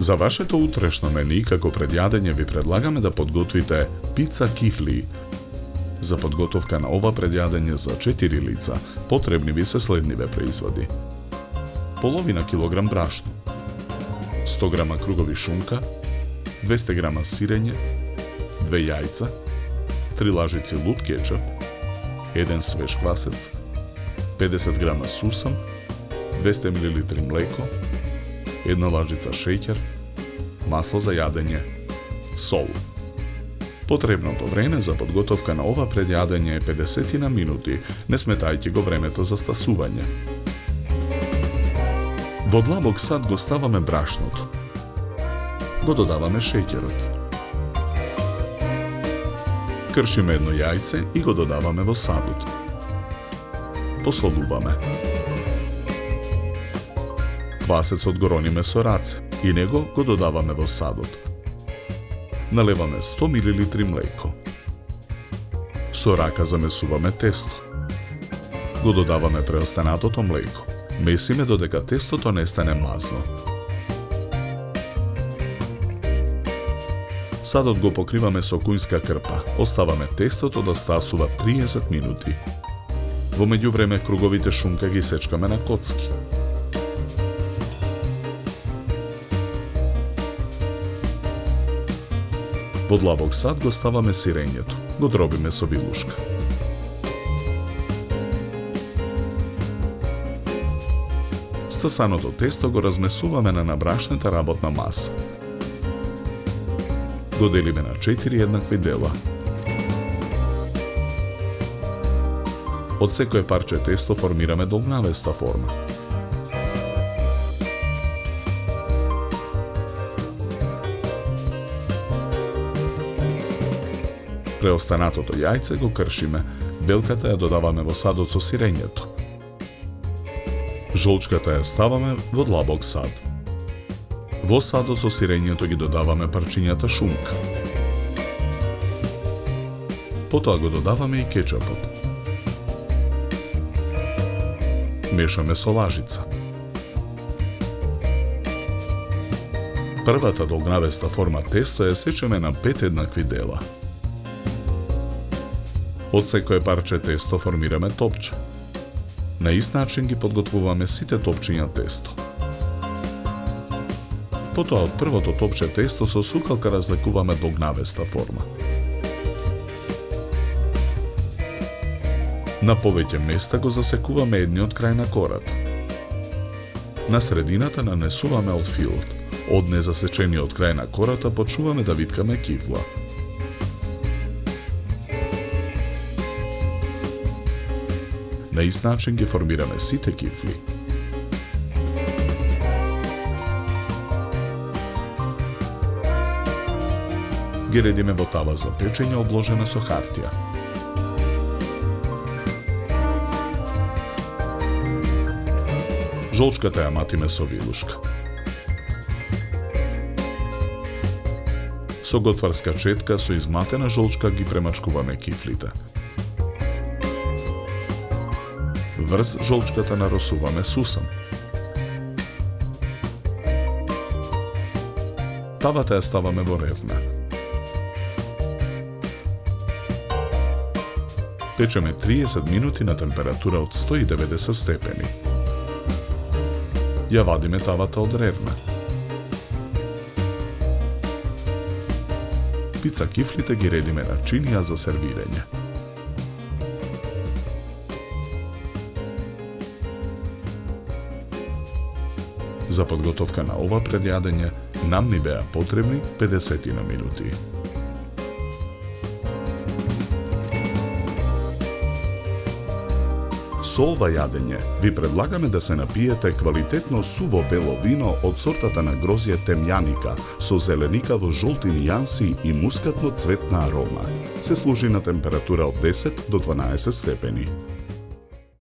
За вашето утрешно мени, како предјадење ви предлагаме да подготвите пица кифли. За подготовка на ова предјадење за 4 лица, потребни ви се следниве производи. Половина килограм брашно, 100 грама кругови шунка, 200 грама сирење, 2 јајца, 3 лажици лут кетчуп, 1 свеж квасец, 50 грама сусам, 200 мл млеко, 1 лажица шеќер, масло за јадење, сол. Потребното време за подготовка на ова предјадење е 50 на минути, не сметајќи го времето за стасување. Во длабок сад го ставаме брашното. Го додаваме шеќерот. Кршиме едно јајце и го додаваме во садот. Посолуваме. Квасецот го рониме со раце и него го додаваме во садот. Налеваме 100 мл млеко. Со рака замесуваме тесто. Го додаваме преостанатото млеко. Месиме додека тестото не стане мазно. Садот го покриваме со кујнска крпа. Оставаме тестото да стасува 30 минути. Во меѓувреме круговите шунка ги сечкаме на коцки. Во длабок сад го ставаме сирењето. Го дробиме со вилушка. Стасаното тесто го размесуваме на набрашната работна маса. Го делиме на 4 еднакви дела. Од секое парче тесто формираме долгнавеста форма. Преостанатото јајце го кршиме, белката ја додаваме во садот со сирењето. Жолчката ја ставаме во длабок сад. Во садот со сирењето ги додаваме парчињата шунка. Потоа го додаваме и кетчупот. Мешаме со лажица. Првата долгнавеста форма тесто ја сечеме на 5 еднакви дела. Од секое парче тесто формираме топче. На ист начин ги подготвуваме сите топчиња тесто. Потоа од првото топче тесто со сукалка разлекуваме долгнавеста форма. На повеќе места го засекуваме едниот крај на кората. На средината нанесуваме од филот. Од незасечениот крај на кората почнуваме да виткаме кифла. На ист начин ги формираме сите кифли. Ги редиме во тава за печење обложена со хартија. Жолчката ја матиме со вилушка. Со готварска четка со изматена жолчка ги премачкуваме кифлите. Врз жолчката наросуваме сусам. Тавата ја ставаме во ревна. Печеме 30 минути на температура од 190 степени. Ја вадиме тавата од ревна. Пица кифлите ги редиме на чинија за сервирање. За подготовка на ова предјадење нам ни беа потребни 50 на минути. Со ова јадење ви предлагаме да се напиете квалитетно суво бело вино од сортата на грозје темјаника со зеленикаво жолти нијанси и мускатно цветна арома. Се служи на температура од 10 до 12 степени.